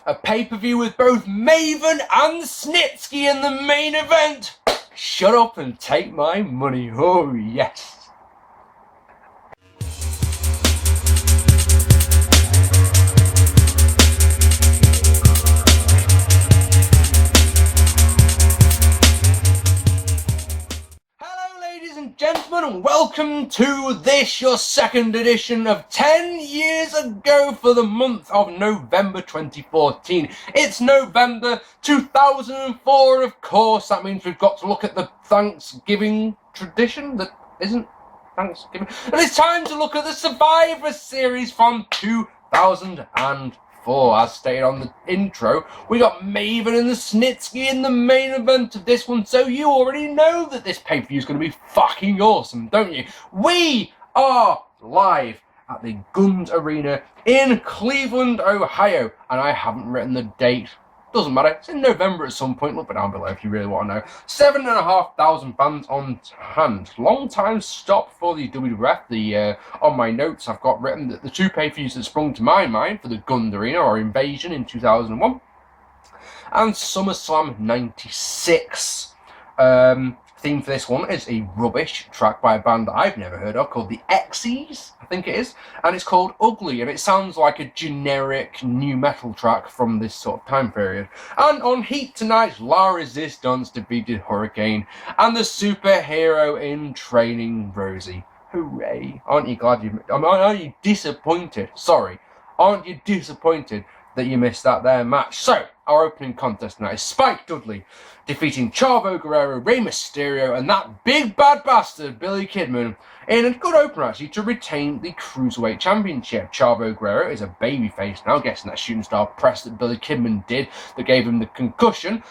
a pay-per-view with both Maven and Snitsky in the main event. Shut up and take my money. Oh, yes. Gentlemen, and welcome to this, your second edition of 10 years ago for the month of November 2014. It's November 2004, of course. That means we've got to look at the Thanksgiving tradition that isn't Thanksgiving. And it's time to look at the Survivor Series from 2004. As stated on the intro, we got Maven and the Snitsky in the main event of this one, so you already know that this pay-per-view is going to be fucking awesome, don't you? We are live at the Guns Arena in Cleveland, Ohio, and I haven't written the date. Doesn't matter, it's in November at some point. Look down below if you really want to know. 7,500 fans on hand. Long time stop for the WWF. On my notes I've got written that the two pay-per-views that sprung to my mind for the Guns Arena are Invasion in 2001 and SummerSlam 96. Theme for this one is a rubbish track by a band that I've never heard of called the X's, I think it is, and it's called Ugly, and it sounds like a generic new metal track from this sort of time period. And on Heat tonight, La Resistance defeated Hurricane and the superhero in training, Rosie. Hooray! Aren't you glad aren't you disappointed? Sorry, aren't you disappointed that you missed that there match? So, our opening contest tonight is Spike Dudley defeating Chavo, Guerrero, Rey Mysterio, and that big bad bastard, Billy Kidman, in a good opener, actually, to retain the Cruiserweight Championship. Chavo Guerrero is a babyface now, guessing that shooting star press that Billy Kidman did that gave him the concussion,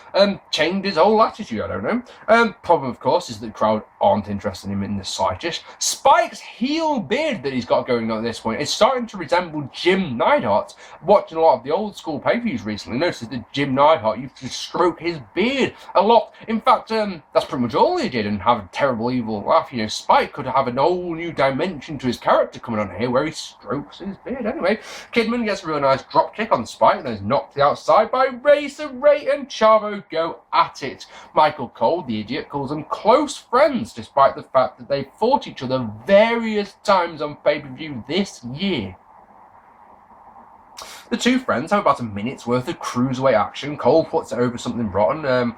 changed his whole attitude, I don't know. Problem, of course, is that the crowd aren't interested in him in the slightest. Spike's heel beard that he's got going on at this point is starting to resemble Jim Neidhart. Watching a lot of the old school pay-per-views recently, noticed that Jim Neidhart used to stroke his beard a lot. In fact, that's pretty much all he did, and have a terrible evil laugh. You know, Spike could have an whole new dimension to his character coming on here where he strokes his beard. Anyway, Kidman gets a really nice drop kick on Spike and then is knocked to the outside by Rey. So Rey and Chavo go at it. Michael Cole, the idiot, calls them close friends despite the fact that they fought each other various times on pay-per-view this year. The two friends have about a minute's worth of cruiserweight action. Cole puts it over something rotten.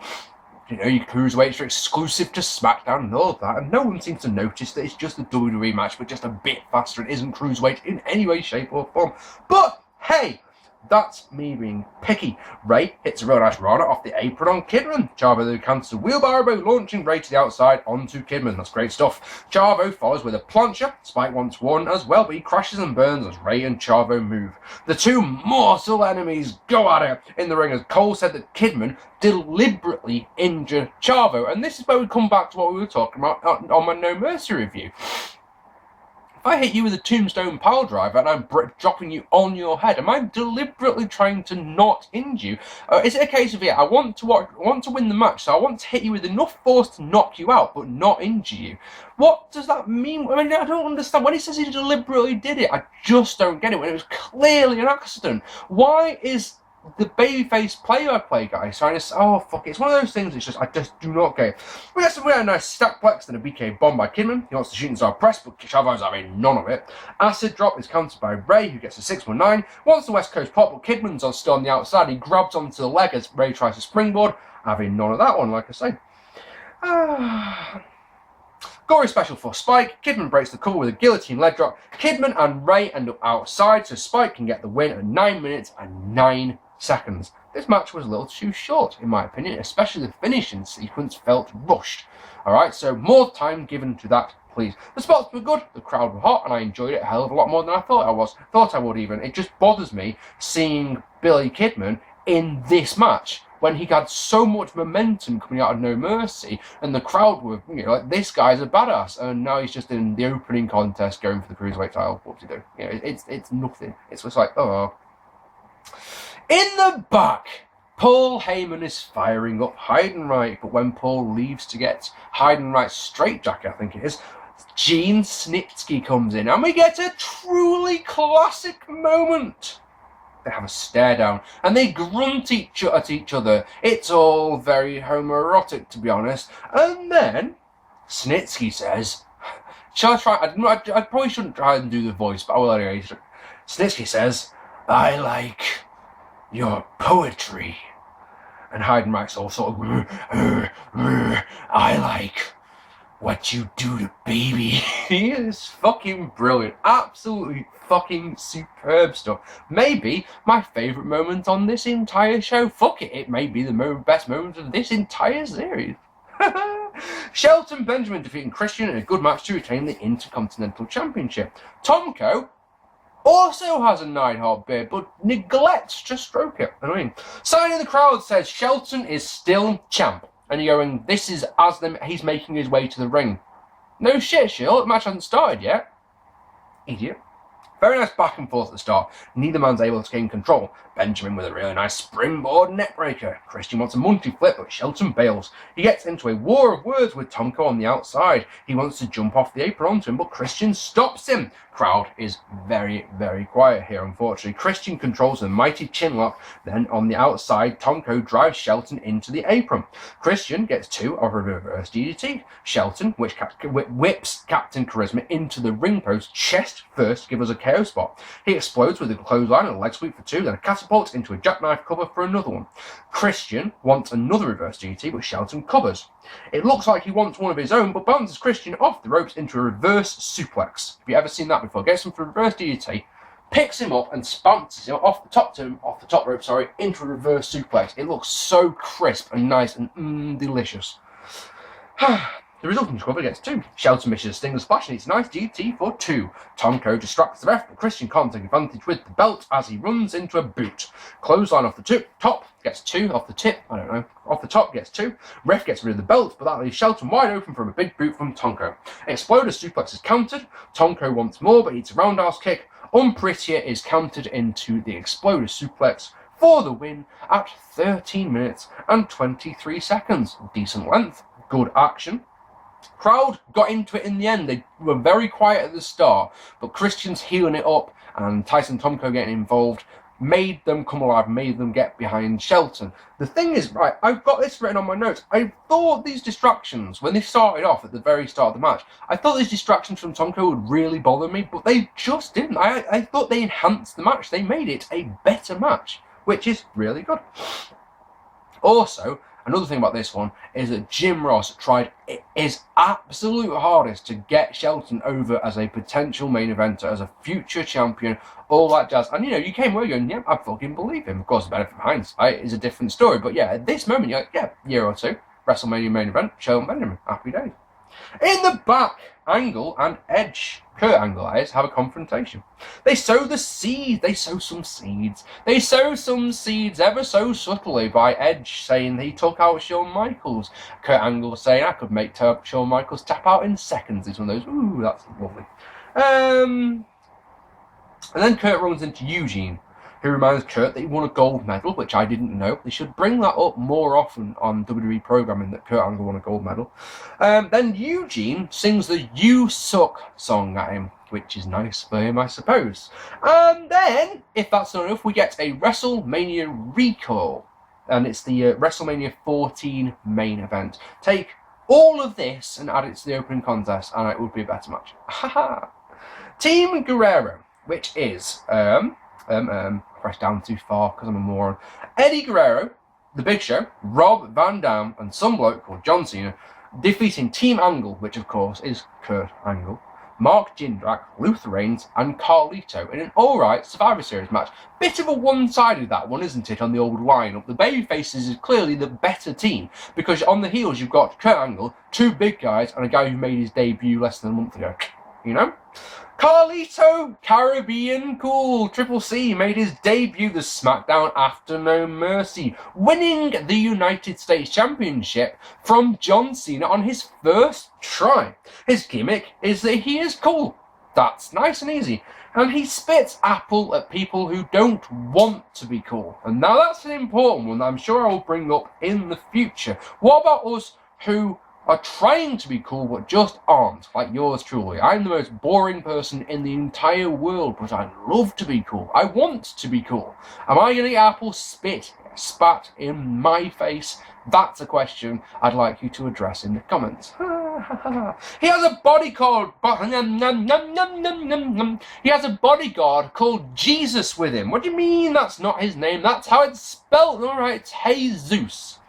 You know, your cruiserweights are exclusive to SmackDown and all of that, and no one seems to notice that it's just a WWE match, but just a bit faster. It isn't cruiserweight in any way, shape, or form. But hey, that's me being picky. Rey hits a real nice runner off the apron on Kidman. Chavo then cancels a wheelbarrow, launching Rey to the outside onto Kidman. That's great stuff. Chavo follows with a plancher. Spike wants one as well, but he crashes and burns as Rey and Chavo move. The two mortal enemies go at it in the ring as Cole said that Kidman deliberately injured Chavo. And this is where we come back to what we were talking about on my No Mercy review. If I hit you with a tombstone pile driver and I'm dropping you on your head, am I deliberately trying to not injure you? Is it a case of, I want to win the match, so I want to hit you with enough force to knock you out, but not injure you? What does that mean? I mean, I don't understand. When he says he deliberately did it, I just don't get it. When it was clearly an accident, why is the babyface play-by-play guy trying to... Oh, fuck it. It's one of those things, it's just, I just do not get it. We got some really nice stackplex and a BK bomb by Kidman. He wants the shooting star press, but Chavo's having none of it. Acid drop is countered by Rey, who gets a 619. Wants the West Coast pop, but Kidman's still on the outside. He grabs onto the leg as Rey tries to springboard. Having none of that one, like I say. Gory special for Spike. Kidman breaks the cover with a guillotine leg drop. Kidman and Rey end up outside, so Spike can get the win at 9 minutes and 9 seconds. This match was a little too short, in my opinion, especially the finishing sequence felt rushed. Alright, so more time given to that, please. The spots were good, the crowd were hot, and I enjoyed it a hell of a lot more than I thought I would even. It just bothers me seeing Billy Kidman in this match when he had so much momentum coming out of No Mercy, and the crowd were, like, this guy's a badass, and now he's just in the opening contest going for the Cruiserweight title. What's he do? It's nothing. It's just like, oh. In the back, Paul Heyman is firing up Heidenreich, but when Paul leaves to get Heidenreich's straitjacket, I think it is, Snitsky comes in, and we get a truly classic moment. They have a stare down, and they grunt at each other. It's all very homoerotic, to be honest. And then Snitsky says, shall I try? I probably shouldn't try and do the voice, but I will anyway. Snitsky says, I like your poetry. And Heidenreich's all sort of, I like what you do to baby. He is fucking brilliant. Absolutely fucking superb stuff. Maybe my favourite moment on this entire show. Fuck it, it may be the best moment of this entire series. Shelton Benjamin defeating Christian in a good match to retain the Intercontinental Championship. Tomko also has a Neidhart beard, but neglects to stroke it. Sign in the crowd says Shelton is still champ. And you're going, this is as he's making his way to the ring. No shit, Shield. The match hasn't started yet. Idiot. Very nice back and forth at the start. Neither man's able to gain control. Benjamin with a really nice springboard neckbreaker. Christian wants a multi flip, but Shelton bails. He gets into a war of words with Tomko on the outside. He wants to jump off the apron onto him, but Christian stops him. Crowd is very, very quiet here, unfortunately. Christian controls a mighty chin lock. Then on the outside, Tomko drives Shelton into the apron. Christian gets 2 of a reverse DDT. Shelton, which whips Captain Charisma into the ring post chest first to give us a KO spot. He explodes with a clothesline and a leg sweep for 2, then a catapult into a jackknife cover for another one. Christian wants another reverse DDT, but Shelton covers. It looks like he wants one of his own, but bounces Christian off the ropes into a reverse suplex. Have you ever seen that before? Gets him for a reverse DDT, picks him up and bounces him off the top rope, into a reverse suplex. It looks so crisp and nice and delicious. The resulting cover gets 2. Shelton misses a Stinger Splash and it's a nice DDT for 2. Tomko distracts the ref, but Christian can't take advantage with the belt as he runs into a boot. Clothesline off the top gets 2. Off the tip, I don't know. Off the top gets 2. Ref gets rid of the belt, but that leaves Shelton wide open from a big boot from Tomko. Exploder suplex is countered. Tomko wants more, but eats a roundhouse kick. Unprettier is countered into the Exploder suplex for the win at 13 minutes and 23 seconds. Decent length, good action. Crowd got into it in the end. They were very quiet at the start, but Christian's healing it up and Tyson Tomko getting involved made them come alive, made them get behind Shelton. The thing is, right, I've got this written on my notes. I thought these distractions, when they started off at the very start of the match, I thought these distractions from Tomko would really bother me, but they just didn't. I thought they enhanced the match. They made it a better match, which is really good. Also, another thing about this one is that Jim Ross tried his absolute hardest to get Shelton over as a potential main eventer, as a future champion, all that jazz. And you came away going, yeah, I fucking believe him. Of course, the benefit of hindsight is a different story. But yeah, at this moment, you're like, yeah, year or two, WrestleMania main event, Shelton Benjamin, happy days. In the back, Angle and Edge, Kurt Angle, have a confrontation. They sow the seeds. They sow some seeds. They sow some seeds ever so subtly by Edge saying he took out Shawn Michaels. Kurt Angle saying I could make Shawn Michaels tap out in seconds. It's one of those, ooh, that's lovely. And then Kurt runs into Eugene, who reminds Kurt that he won a gold medal, which I didn't know. They should bring that up more often on WWE programming, that Kurt Angle won a gold medal. Then Eugene sings the You Suck song at him, which is nice for him, I suppose. And then, if that's not enough, we get a WrestleMania recall. And it's the WrestleMania 14 main event. Take all of this and add it to the opening contest, and it would be a better match. Haha. Team Guerrero, which is... press down too far because I'm a moron. Eddie Guerrero, The Big Show, Rob Van Dam, and some bloke called John Cena, defeating Team Angle, which of course is Kurt Angle, Mark Jindrak, Luther Reigns, and Carlito in an alright Survivor Series match. Bit of a one-sided that one, isn't it, on the old lineup? The babyfaces is clearly the better team, because on the heels you've got Kurt Angle, 2 big guys, and a guy who made his debut less than a month ago. Carlito, Caribbean Cool, Triple C, made his debut the SmackDown After No Mercy, winning the United States Championship from John Cena on his first try. His gimmick is that he is cool. That's nice and easy. And he spits apple at people who don't want to be cool. And now that's an important one that I'm sure I will bring up in the future. What about us who are trying to be cool but just aren't, like yours truly. I'm the most boring person in the entire world, but I love to be cool. I want to be cool. Am I going to get Apple spat in my face? That's a question I'd like you to address in the comments. He has a bodyguard. He has a bodyguard called Jesus with him. What do you mean that's not his name? That's how it's spelled. All right, it's Jesus.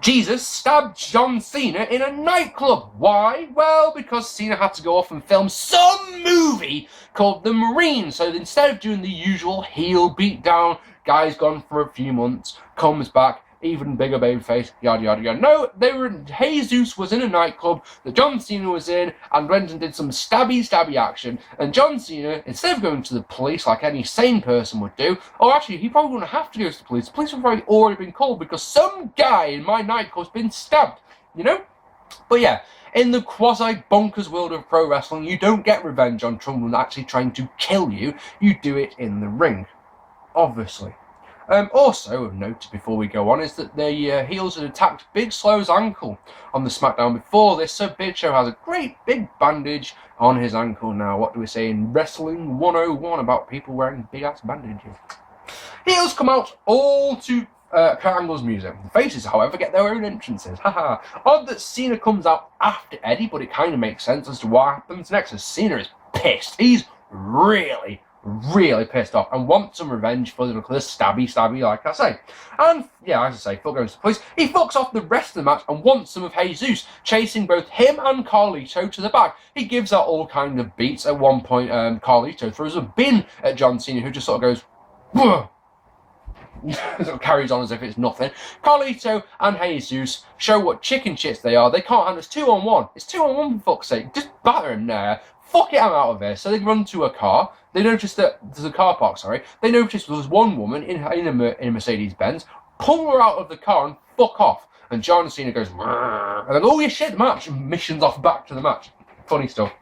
Jesus stabbed John Cena in a nightclub. Why? Well, because Cena had to go off and film some movie called The Marine. So instead of doing the usual heel beatdown, guy's gone for a few months, comes back, even bigger babyface, yada yada yada. No, Jesus was in a nightclub that John Cena was in, and went and did some stabby action, and John Cena, instead of going to the police like any sane person would do, or actually he probably wouldn't have to go to the police would probably already been called because some guy in my nightclub's been stabbed, you know? But yeah, in the quasi-bonkers world of pro wrestling, you don't get revenge on someone actually trying to kill you, you do it in the ring, obviously. Also, of note before we go on, is that the heels had attacked Big Slow's ankle on the SmackDown before this, so Big Show has a great big bandage on his ankle now. What do we say in Wrestling 101 about people wearing big-ass bandages? Heels come out all to Kurt Angle's music. The faces, however, get their own entrances. Haha. Odd that Cena comes out after Eddie, but it kind of makes sense as to what happens next, as Cena is pissed. He's really pissed off and wants some revenge for the stabby, like I say. And yeah, as I say, fuck goes to the police. He fucks off the rest of the match and wants some of Jesus, chasing both him and Carlito to the back. He gives out all kind of beats. At one point, Carlito throws a bin at John Cena, who just sort of goes, "Whoa." Sort of carries on as if it's nothing. Carlito and Jesus show what chicken shits they are. They can't handle. It's 2-on-1. It's 2-on-1 for fuck's sake. Just batter him there. Fuck it, I'm out of here. So they run to a car. They notice that there's a car park, They notice there's one woman in a Mercedes-Benz, pull her out of the car and fuck off. And John Cena goes, "Rrr," and then, oh yeah, shit, the match. And missions off back to the match. Funny stuff.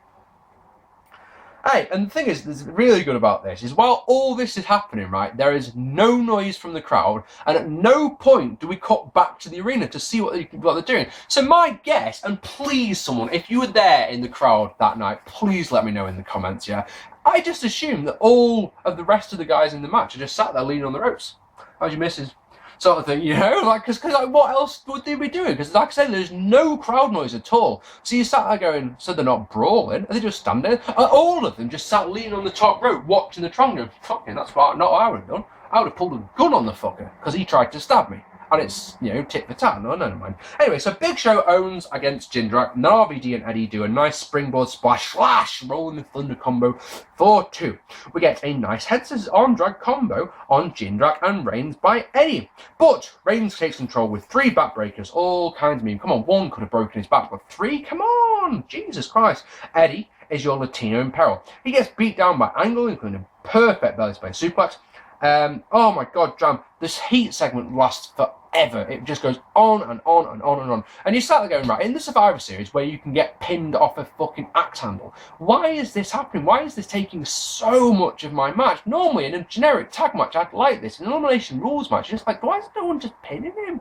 Hey, and the thing is, that's really good about this is while all this is happening, right, there is no noise from the crowd, and at no point do we cut back to the arena to see what they're doing. So my guess, and please someone, if you were there in the crowd that night, please let me know in the comments, yeah? I just assume that all of the rest of the guys in the match are just sat there leaning on the ropes. How's your missus? Sort of thing, you know, like, because like, what else would they be doing? Because, like I said, there's no crowd noise at all. So you sat there going, so they're not brawling, are they just standing? All of them just sat leaning on the top rope, watching the Tron going, fucking, that's not what I would have done. I would have pulled a gun on the fucker, because he tried to stab me. And it's, you know, tit for tat. No, never mind. Anyway, so Big Show owns against Jindrak, and then RVD and Eddie do a nice springboard splash, rolling the thunder combo for 2. We get a nice head scissors arm drag combo on Jindrak and Reigns by Eddie. But Reigns takes control with 3 backbreakers, all kinds of mean. Come on, 1 could have broken his back, but 3? Come on! Jesus Christ. Eddie is your Latino in peril. He gets beat down by Angle, including a perfect belly space suplex. Oh my god, Jam, this heat segment lasts forever. It just goes on and on and on and on. And you start going, right, in the Survivor Series where you can get pinned off a fucking axe handle, why is this happening? Why is this taking so much of my match? Normally in a generic tag match I'd like this. In an elimination rules match, it's like, why is no one just pinning him?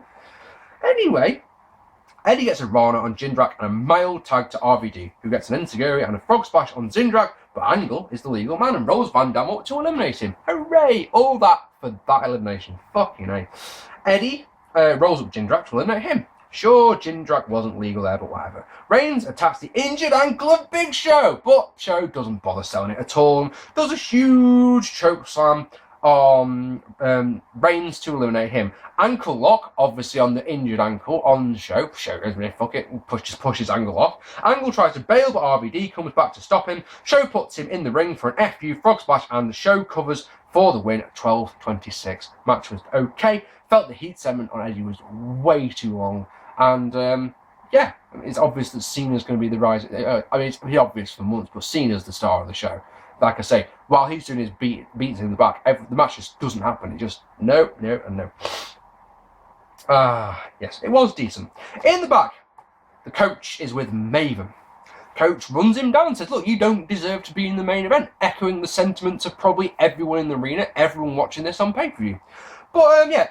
Anyway, Eddie gets a Rana on Jindrak and a mild tag to RVD, who gets an Enziguri and a frog splash on Jindrak, but Angle is the legal man and rolls Van Dam up to eliminate him. Hooray! All that for that elimination. Fucking A. Eddie rolls up Jindrak to eliminate him. Sure, Jindrak wasn't legal there, but whatever. Reigns attacks the injured ankle of Big Show, but Show doesn't bother selling it at all. Does a huge choke slam on Reigns to eliminate him. Ankle lock, obviously on the injured ankle on the Show. Show goes, fuck it, and pushes Angle off. Angle tries to bail, but RVD comes back to stop him. Show puts him in the ring for an FU frog splash, and the Show covers for the win at 12:26. Match was okay. Felt the heat segment on Eddie was way too long. And yeah, it's obvious that Cena's going to be the rise. I mean, it's pretty obvious for months, but Cena's the star of the show. Like I say, while he's doing his beats in the back, the match just doesn't happen. It just, no, and no. Yes, it was decent. In the back, the coach is with Maven. Coach runs him down and says, look, you don't deserve to be in the main event, echoing the sentiments of probably everyone in the arena, everyone watching this on pay-per-view. But yeah,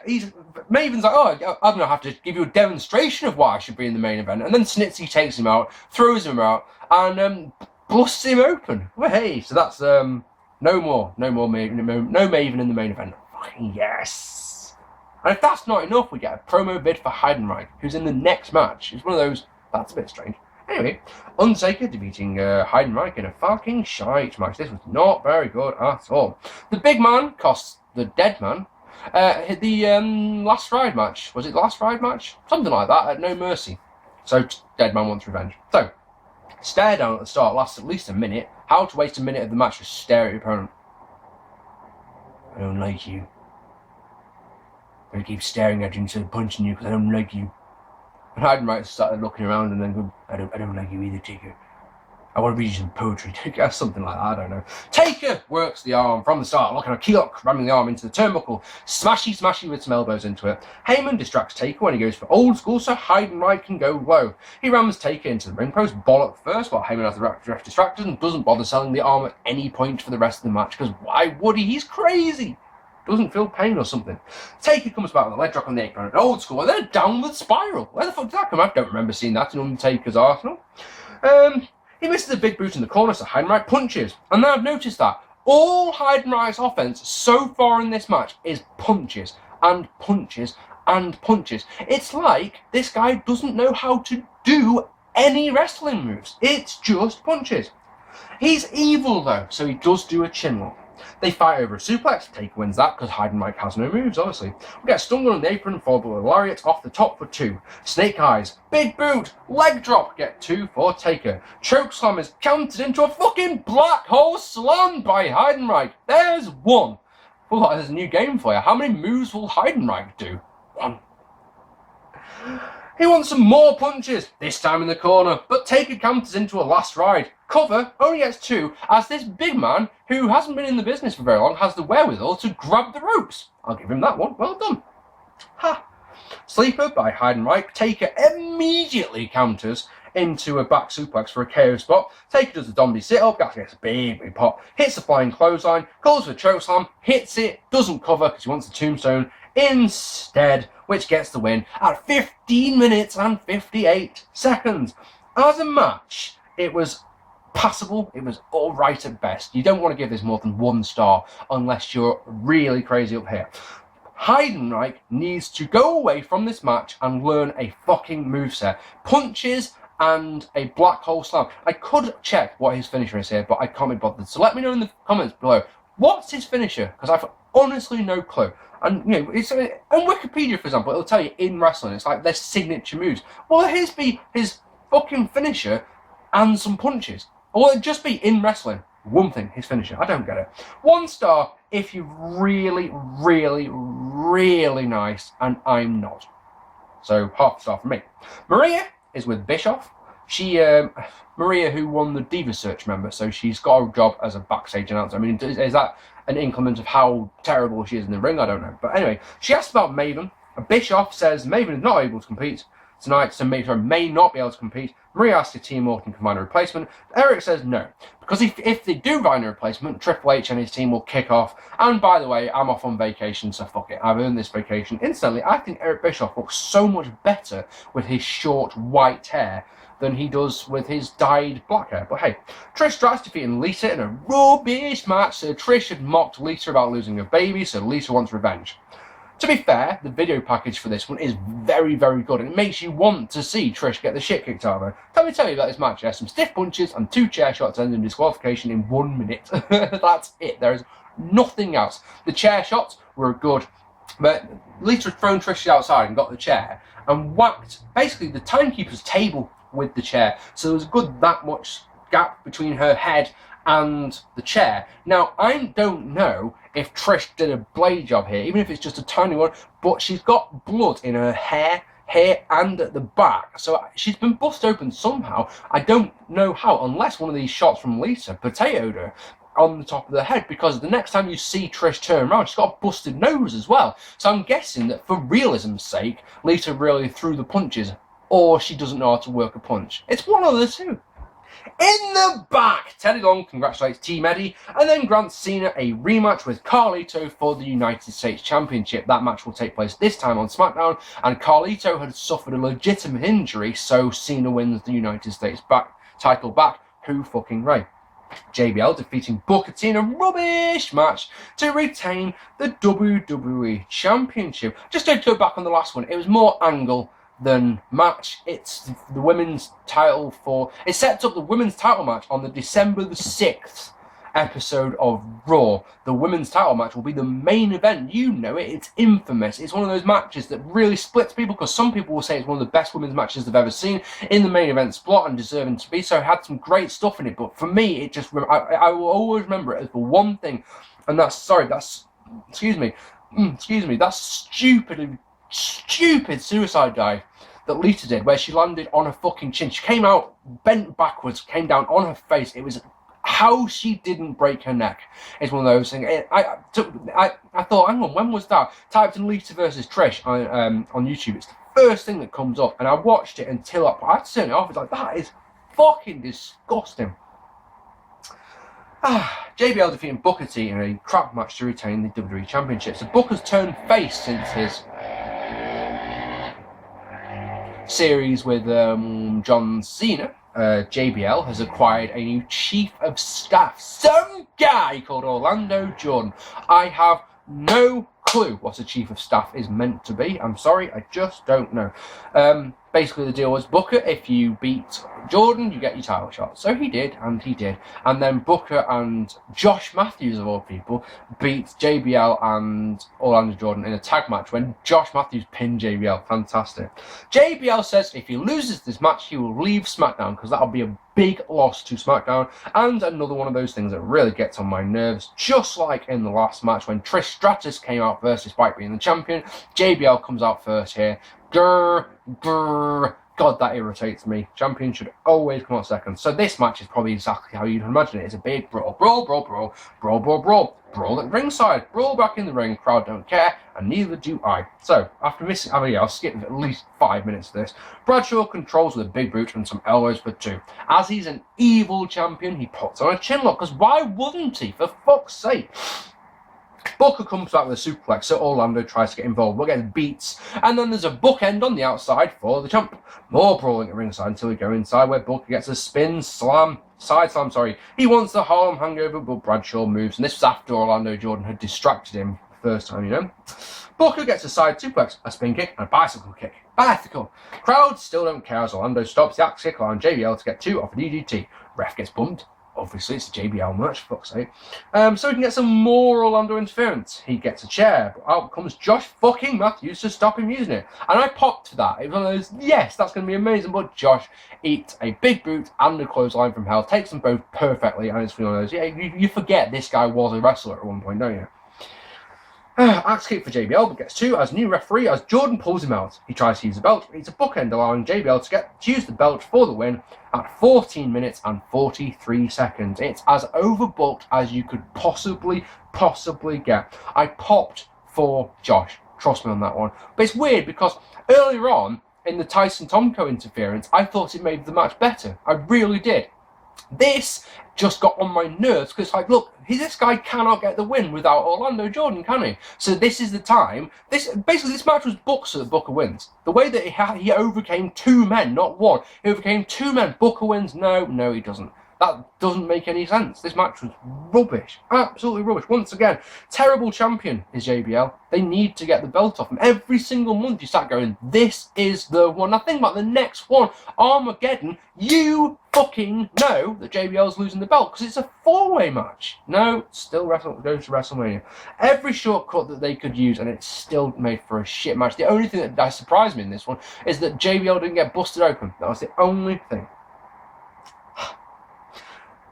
Maven's like, oh, I'm going to have to give you a demonstration of why I should be in the main event. And then Snitsy takes him out, throws him out, and busts him open. Well, hey, so that's no more Maven, no Maven in the main event. Fucking yes. And if that's not enough, we get a promo vid for Heidenreich, who's in the next match. It's one of those, that's a bit strange. Anyway, Undertaker defeating Heidenreich in a fucking shite match. This was not very good at all. The big man costs the dead man the last ride match. Was it the last ride match? Something like that at No Mercy. So, dead man wants revenge. So, stare down at the start lasts at least a minute. How to waste a minute of the match to stare at your opponent. I don't like you. I'm going to keep staring at you instead of punching you because I don't like you. And Heidenreich started looking around and then going, I don't like you either, Taker. I want to read you some poetry, Taker. Something like that, I don't know. Taker works the arm from the start, looking at Keelok, ramming the arm into the turnbuckle, smashy with some elbows into it. Heyman distracts Taker when he goes for old school so Heidenreich can go low. He rams Taker into the ring post, bollock first, while Heyman has the ref distracted and doesn't bother selling the arm at any point for the rest of the match, because why would he? He's crazy. Doesn't feel pain or something. Taker comes back with a leg drop on the apron, an old school, and then a downward spiral. Where the fuck did that come from? I don't remember seeing that in Undertaker's Arsenal. He misses a big boot in the corner, so Heidenreich punches. And then I've noticed that all Heidenreich's offense so far in this match is punches and punches and punches. It's like this guy doesn't know how to do any wrestling moves. It's just punches. He's evil though, so he does do a chin lock. They fight over a suplex. Taker wins that because Heidenreich has no moves, obviously. We get stung on the apron, followed by a lariat off the top for 2. Snake eyes, big boot, leg drop, get 2 for Taker. Choke slam is counted into a fucking black hole slam by Heidenreich. There's 1. Well, there's a new game for you. How many moves will Heidenreich do? 1. He wants some more punches, this time in the corner, but Taker counters into a last ride. Cover only gets 2, as this big man, who hasn't been in the business for very long, has the wherewithal to grab the ropes. I'll give him that one. Well done. Ha! Sleeper by Heidenreich. Taker immediately counters into a back suplex for a KO spot. Taker does the Dombey sit-up, gets a big pop, hits the flying clothesline, calls for a chokeslam, hits it, doesn't cover because he wants the tombstone instead, which gets the win at 15 minutes and 58 seconds. As a match, it was passable. It was all right at best. You don't want to give this more than 1 star unless you're really crazy up here. Heidenreich needs to go away from this match and learn a fucking moveset. Punches and a black hole slam. I could check what his finisher is here, but I can't be bothered. So let me know in the comments below. What's his finisher? Because I've honestly no clue. And, you know, it's on Wikipedia, for example, it'll tell you in wrestling, it's like their signature moves. Well, his be his fucking finisher and some punches. Or will it just be in wrestling? One thing, his finisher. I don't get it. 1 star if you're really nice, and I'm not. So, half a star from me. Maria is with Bischoff. She, Maria, who won the Diva Search, member, so she's got a job as a backstage announcer. I mean, is that an increment of how terrible she is in the ring? I don't know. But anyway, she asks about Maven. Bischoff says Maven is not able to compete tonight, so Maven may not be able to compete. Maria asks if Team Orton can find a replacement. Eric says no, because if they do find a replacement, Triple H and his team will kick off. And by the way, I'm off on vacation, so fuck it. I've earned this vacation. Incidentally, I think Eric Bischoff looks so much better with his short white hair than he does with his dyed black hair. But hey, Trish Stratus defeating Lita in a rubbish match. So Trish had mocked Lita about losing her baby, so Lita wants revenge. To be fair, the video package for this one is very good, and it makes you want to see Trish get the shit kicked out of her. Let me tell you about this match. There's some stiff punches and 2 chair shots ending in disqualification in 1 minute. That's it. There is nothing else. The chair shots were good, but Lita had thrown Trish outside and got the chair and whacked basically the timekeeper's table with the chair. So there was a good that much gap between her head and the chair. Now, I don't know if Trish did a blade job here, even if it's just a tiny one, but she's got blood in her hair and at the back. So she's been bust open somehow. I don't know how, unless one of these shots from Lita potatoed her on the top of the head, because the next time you see Trish turn around, she's got a busted nose as well. So I'm guessing that for realism's sake, Lita really threw the punches, or she doesn't know how to work a punch. It's one of the two. In the back, Teddy Long congratulates Team Eddie and then grants Cena a rematch with Carlito for the United States Championship. That match will take place this time on SmackDown, and Carlito had suffered a legitimate injury, so Cena wins the United States title back. Who fucking Ray? JBL defeating Booker T in a rubbish match to retain the WWE Championship. Just to go back on the last one, it was more angle than match. It's the women's title it sets up the women's title match on the December the 6th episode of Raw. The women's title match will be the main event. You know it. It's infamous. It's one of those matches that really splits people, because some people will say it's one of the best women's matches they've ever seen in the main event slot, and deserving to be so. It had some great stuff in it, but for me, it just I will always remember it as the one thing, and that's stupid suicide dive that Lita did, where she landed on her fucking chin. She came out bent backwards, came down on her face. It was how she didn't break her neck. It's one of those things. I thought, hang on, when was that? Typed in Lita versus Trish on YouTube. It's the first thing that comes up, and I watched it until I had to turn it off. It's like, that is fucking disgusting. JBL defeating Booker T in a crap match to retain the WWE Championship. So Booker's turned face since his series with John Cena. JBL has acquired a new chief of staff, some guy called Orlando Jordan. I have no clue what a chief of staff is meant to be. I'm sorry, I just don't know. Basically the deal was, Booker, if you beat Jordan, you get your title shot. So he did, and he did. And then Booker and Josh Matthews, of all people, beat JBL and Orlando Jordan in a tag match when Josh Matthews pinned JBL. Fantastic. JBL says if he loses this match, he will leave SmackDown, because that'll be a big loss to SmackDown, and another one of those things that really gets on my nerves, just like in the last match when Trish Stratus came out first despite being the champion. JBL comes out first here. Grr. God, that irritates me. Champion should always come out second. So this match is probably exactly how you'd imagine it. It's a big brawl. Brawl at ringside. Brawl back in the ring. Crowd don't care, and neither do I. So, after missing, I'll skip at least 5 minutes of this. Bradshaw controls with a big boot and some elbows for two. As he's an evil champion, he puts on a chin lock, because why wouldn't he? For fuck's sake. Booker comes back with a suplex, so Orlando tries to get involved, but gets beats, and then there's a bookend on the outside for the champ. More brawling at ringside until we go inside, where Booker gets a side slam. He wants the Harlem Hangover, but Bradshaw moves, and this was after Orlando Jordan had distracted him the first time, you know. Booker gets a side suplex, a spin kick, and a bicycle kick. Bicycle. Crowds still don't care as Orlando stops the axe kick on JBL to get two off a DDT. Ref gets bumped. Obviously, it's a JBL match, for fuck's sake. So we can get some more Orlando interference. He gets a chair, but out comes Josh fucking Matthews to stop him using it. And I popped for that. It was one of those, yes, that's going to be amazing. But Josh eats a big boot and a clothesline from hell, takes them both perfectly, and it's one of those, yeah, you forget this guy was a wrestler at one point, don't you? Axe kick for JBL, but gets two as new referee as Jordan pulls him out. He tries to use the belt, but it's a bookend, allowing JBL to use the belt for the win at 14 minutes and 43 seconds. It's as overbooked as you could possibly get. I popped for Josh, trust me on that one. But it's weird because earlier on in the Tyson Tomko interference, I thought it made the match better. I really did. This just got on my nerves because, like, look, this guy cannot get the win without Orlando Jordan, can he? So this is the time. This match was booked so that Booker wins. The way that he overcame two men, not one. He overcame two men. Booker wins. No, he doesn't. That doesn't make any sense. This match was rubbish. Absolutely rubbish. Once again, terrible champion is JBL. They need to get the belt off him. Every single month you start going, this is the one. Now think about the next one, Armageddon. You fucking know that JBL's losing the belt because it's a four-way match. No, still goes to WrestleMania. Every shortcut that they could use, and it's still made for a shit match. The only thing that surprised me in this one is that JBL didn't get busted open. That was the only thing.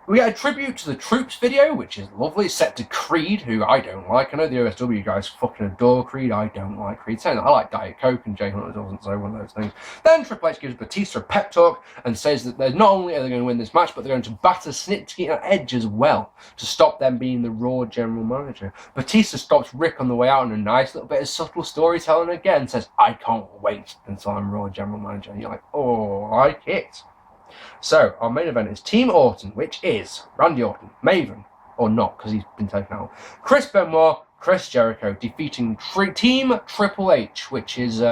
We get a tribute to the Troops video, which is lovely, set to Creed, who I don't like. I know the OSW guys fucking adore Creed. I don't like Creed. Saying that, I like Diet Coke, and Jay Hunter doesn't, so one of those things. Then Triple H gives Batista a pep talk and says that they're not only are they going to win this match, but they're going to batter Snitsky and Edge as well to stop them being the Raw general manager. Batista stops Rick on the way out in a nice little bit of subtle storytelling again, says, I can't wait until I'm Raw general manager. And you're like, oh, I like it. So, our main event is Team Orton, which is Randy Orton, Maven, or not, because he's been taken out, Chris Benoit, Chris Jericho, defeating Team Triple H, which is,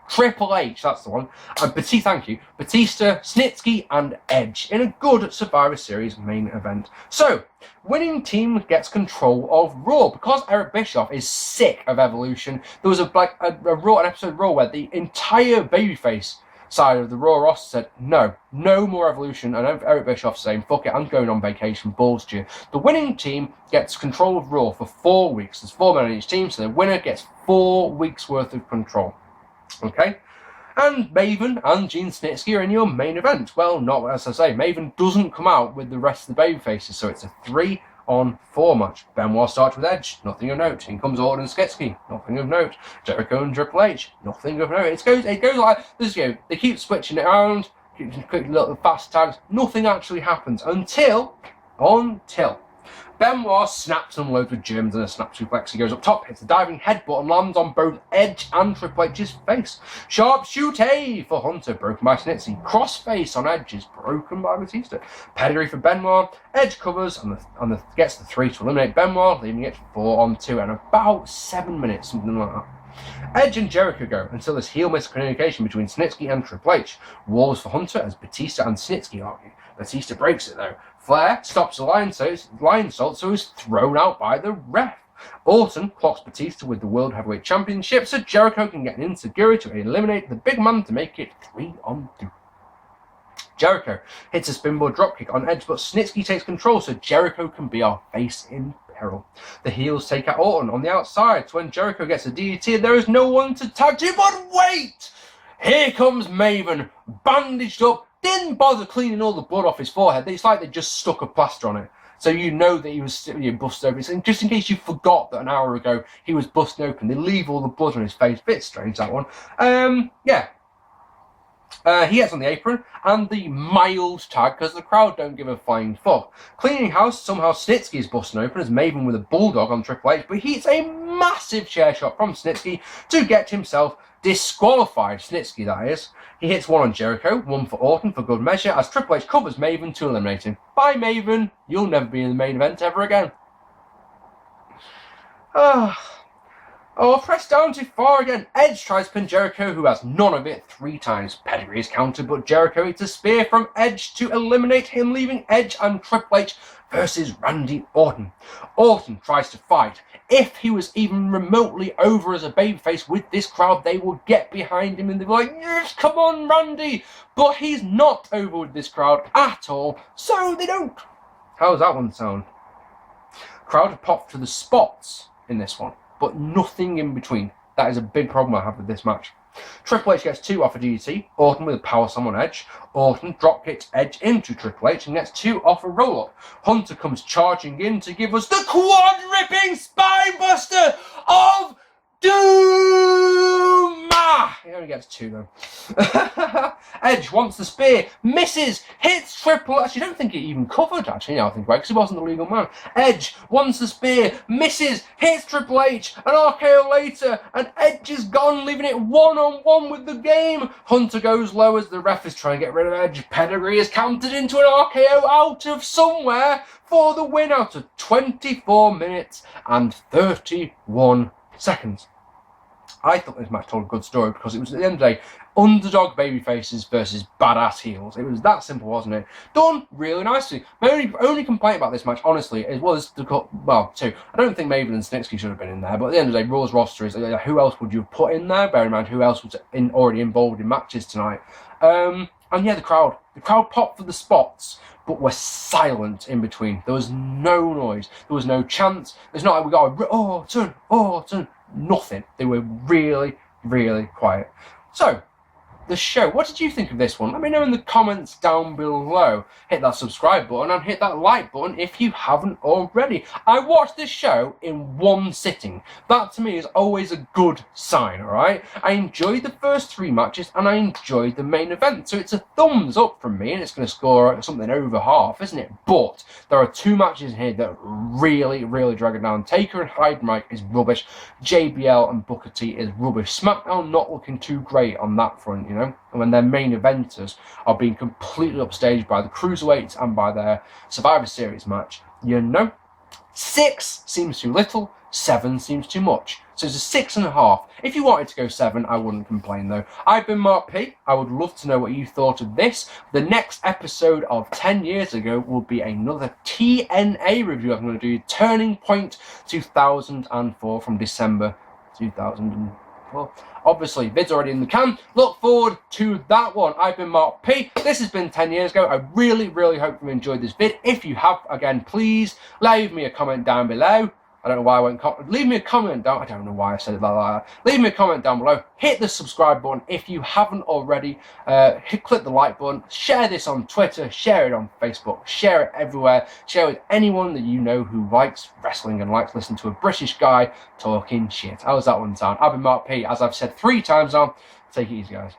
Triple H, that's the one, and Batista, Snitsky, and Edge in a good Survivor Series main event. So, winning team gets control of Raw. Because Eric Bischoff is sick of Evolution, there was an episode of Raw where the entire babyface side of the Raw roster said, no more Evolution, and Eric Bischoff saying, fuck it, I'm going on vacation, balls to you. The winning team gets control of Raw for 4 weeks. There's 4 men on each team, so the winner gets 4 weeks worth of control. Okay? And Maven and Gene Snitsky are in your main event. Well, not as I say, Maven doesn't come out with the rest of the babyfaces, so it's a 3-on-4 match. Benoit starts with Edge, nothing of note. In comes Orton and Snitsky, nothing of note. Jericho and Triple H, nothing of note. It goes like this. They keep switching it around, quick little fast tags. Nothing actually happens until Benoit snaps and loads with Germans and a snap suplex. He goes up top, hits a diving headbutt and lands on both Edge and Triple H's face. Sharpshooter for Hunter, broken by Snitsky. Crossface on Edge is broken by Batista. Pedigree for Benoit. Edge covers and gets the 3 to eliminate Benoit, leaving it 4-on-2 and about 7 minutes, something like that. Edge and Jericho go until there's heel miscommunication between Snitsky and Triple H. Walls for Hunter as Batista and Snitsky argue. Batista breaks it though. Flair stops the lion salt, so he's thrown out by the ref. Orton clocks Batista with the World Heavyweight Championship, so Jericho can get an Enziguri to eliminate the big man to make it 3-on-2. Jericho hits a spinboard dropkick on Edge, but Snitsky takes control, so Jericho can be our face in peril. The heels take out Orton on the outside, so when Jericho gets a DDT, there is no one to tag to, but wait! Here comes Maven, bandaged up, didn't bother cleaning all the blood off his forehead. It's like they just stuck a plaster on it. So you know that he was busted open. And just in case you forgot that an hour ago he was busted open, they leave all the blood on his face. Bit strange, that one. He gets on the apron and the mild tag because the crowd don't give a flying fuck. Cleaning house, somehow Snitsky is busting open as Maven with a bulldog on Triple H, but he hits a massive chair shot from Snitsky to get himself disqualified. Snitsky, that is. He hits one on Jericho, one for Orton for good measure, as Triple H covers Maven to eliminate him. Bye, Maven. You'll never be in the main event ever again. Pressed down too far again. Edge tries to pin Jericho, who has none of it 3 times. Pedigree is countered, but Jericho hits a spear from Edge to eliminate him, leaving Edge and Triple H versus Randy Orton. Orton tries to fight. If he was even remotely over as a babyface with this crowd, they will get behind him and they'll be like, yes, come on, Randy! But he's not over with this crowd at all, so they don't. How's that one sound? Crowd have popped to the spots in this one, but nothing in between. That is a big problem I have with this match. Triple H gets 2 off a DDT, Orton with a power slam on Edge. Orton drop kicks Edge into Triple H and gets 2 off a roll up. Hunter comes charging in to give us the quad ripping spine buster of Doom! He only gets 2 though. Edge wants the spear, misses, hits Triple H. You don't think it even covered, actually, now I think about it, because he wasn't the legal man. Edge wants the spear, misses, hits Triple H, an RKO later, and Edge is gone, leaving it 1-on-1 with the game. Hunter goes low as the ref is trying to get rid of Edge. Pedigree is counted into an RKO out of somewhere for the win out of 24 minutes and 31 seconds. I thought this match told a good story because it was, at the end of the day, underdog babyfaces versus badass heels. It was that simple, wasn't it? Done really nicely. My only complaint about this match, honestly, was the two. I don't think Maven and Snitsky should have been in there, but at the end of the day, Raw's roster is who else would you have put in there? Bear in mind who else was already involved in matches tonight. And yeah, the crowd popped for the spots, but were silent in between. There was no noise. There was no chants. There's not like we got a Orton. Nothing. They were really, really quiet. So, the show. What did you think of this one? Let me know in the comments down below. Hit that subscribe button and hit that like button if you haven't already. I watched this show in one sitting. That to me is always a good sign, alright? I enjoyed the first 3 matches and I enjoyed the main event. So it's a thumbs up from me and it's going to score something over half, isn't it? But there are 2 matches here that really, really drag it down. Taker and Heidenreich is rubbish. JBL and Booker T is rubbish. SmackDown not looking too great on that front. you know, and when their main eventers are being completely upstaged by the Cruiserweights and by their Survivor Series match, you know. 6 seems too little, 7 seems too much. So it's a 6.5. If you wanted to go 7, I wouldn't complain though. I've been Mark P. I would love to know what you thought of this. The next episode of 10 years ago will be another TNA review. I'm going to do Turning Point 2004 from December 2004. Obviously, vid's already in the can. Look forward to that one. I've been Mark P. This has been 10 years ago. I really, really hope you enjoyed this vid. If you have, again, please leave me a comment down below. I don't know why I went... leave me a comment down... I don't know why I said it like that. Leave me a comment down below. Hit the subscribe button if you haven't already. Click the like button. Share this on Twitter. Share it on Facebook. Share it everywhere. Share it with anyone that you know who likes wrestling and likes listening to a British guy talking shit. How does that one sound? I've been Mark P. As I've said 3 times now. Take it easy, guys.